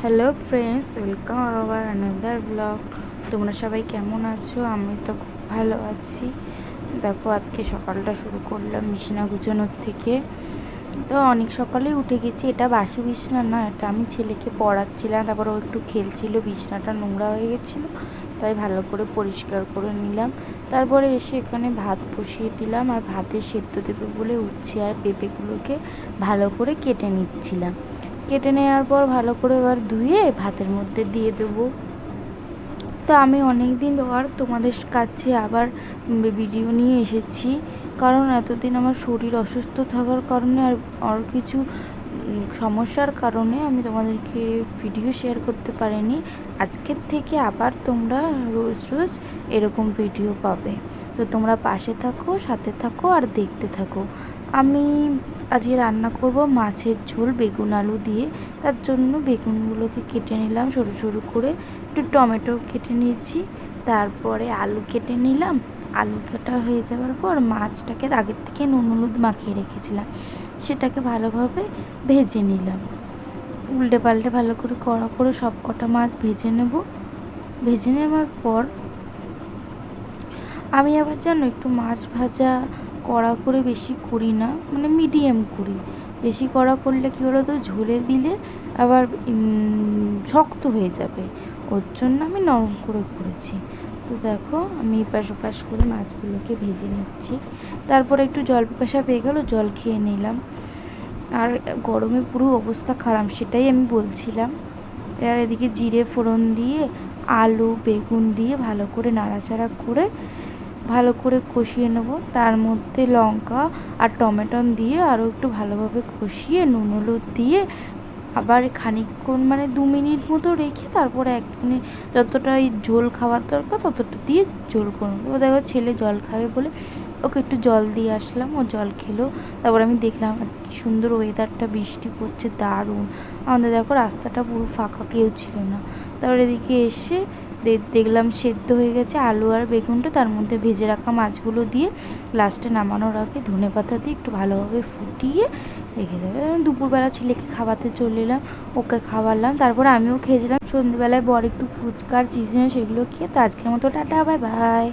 Hello friends, welcome hour another blog. তোমরা সবাই কেমন আছো? আমি তো খুব ভালো আছি। দেখো, আজকে সকালটা শুরু করলাম বিছানা গুছানোর থেকে। তো অনেক সকালেই উঠে গেছি। এটা বাসি বিছানা না, এটা আমি ছেলেকে পড়াচ্ছিলাম, তারপর ও একটু খেলছিল, বিছানাটা নোংরা হয়ে গেছিলো, তাই ভালো করে পরিষ্কার করে নিলাম। তারপরে এসে এখানে ভাত বসিয়ে দিলাম, আর ভাতে সেদ্ধ দেবে বলে উচ্ছে আর পেঁপেগুলোকে ভালো করে কেটে নিচ্ছিলাম। কেটে নেওয়ার পর ভালো করে এবার ধুয়ে ভাতের মধ্যে দিয়ে দেবো। তো আমি অনেক দিন পর তোমাদের কাছে আবার ভিডিও নিয়ে এসেছি, কারণ এতদিন আমার শরীর অসুস্থ থাকার কারণে আর কিছু সমস্যার কারণে আমি তোমাদেরকে ভিডিও শেয়ার করতে পারিনি। আজকের থেকে আবার তোমরা রোজ রোজ এরকম ভিডিও পাবে। তো তোমরা পাশে থাকো, সাথে থাকো আর দেখতে থাকো। আমি আজকে রান্না করব মাছের ঝোল বেগুন আলু দিয়ে। তার জন্য বেগুনগুলোকে কেটে নিলাম সরু সরু করে, একটু টমেটো কেটে নিয়েছি, তারপরে আলু কেটে নিলাম। আলু কাটা হয়ে যাওয়ার পর মাছটাকে আগের থেকে নুন হলুদ মাখিয়ে রেখেছিলাম, সেটাকে ভালোভাবে ভেজে নিলাম। উল্টে পাল্টে ভালো করে কড়া করে সব কটা মাছ ভেজে নেব। ভেজে নেওয়ার পর আমি আবার জানো একটু মাছ ভাজা কড়া করে বেশি করি না, মানে মিডিয়াম করি। বেশি কড়া করলে কী বলো তো, ঝোলে দিলে আবার শক্ত হয়ে যাবে, ওর জন্য আমি নরম করে করেছি। তো দেখো, আমি এপাশ ওপাশ করে মাছগুলোকে ভেজে নিচ্ছি। তারপরে একটু জল পিপাসা পেয়ে গেলো, জল খেয়ে নিলাম। আর গরমে পুরো অবস্থা খারাপ, সেটাই আমি বলছিলাম। এবার এদিকে জিরে ফোড়ন দিয়ে আলু বেগুন দিয়ে ভালো করে নাড়াচাড়া করে ভালো করে কষিয়ে নেব। তার মধ্যে লঙ্কা আর টমেটো দিয়ে আরও একটু ভালোভাবে কষিয়ে নুন হলুদ দিয়ে আবার খানিকক্ষণ, মানে 2 মিনিট মতো রেখে তারপরে একটুখানি যতটা ঝোল খাওয়ার দরকার ততটা দিয়ে ঝোল করবো। এবার দেখো, ছেলে জল খাবে বলে ওকে একটু জল দিয়ে আসলাম, ও জল খেলো। তারপর আমি দেখলাম কি সুন্দর ওয়েদারটা, বৃষ্টি পড়ছে, দারুণ। আমাদের দেখো রাস্তাটা পুরো ফাঁকা, কেউ ছিল না। তারপর এদিকে এসে দেখলাম সেদ্ধ হয়ে গেছে আলু আর বেগুনটা, তার মধ্যে ভেজে রাখা মাছগুলো দিয়ে লাস্টে নামানোর আগে ধনেপাতা দিয়ে একটু ভালোভাবে ফুটিয়ে রেখে দেবে। দুপুরবেলা ছেলেকে খাওয়াতে চলে এলাম, ওকে খাওয়ালাম, তারপরে আমিও খেয়েছিলাম। সন্ধ্যেবেলায় বর একটু ফুচকার চিজ সেগুলো খেয়ে। তো আজকের মতো টাটা, বাই বাই।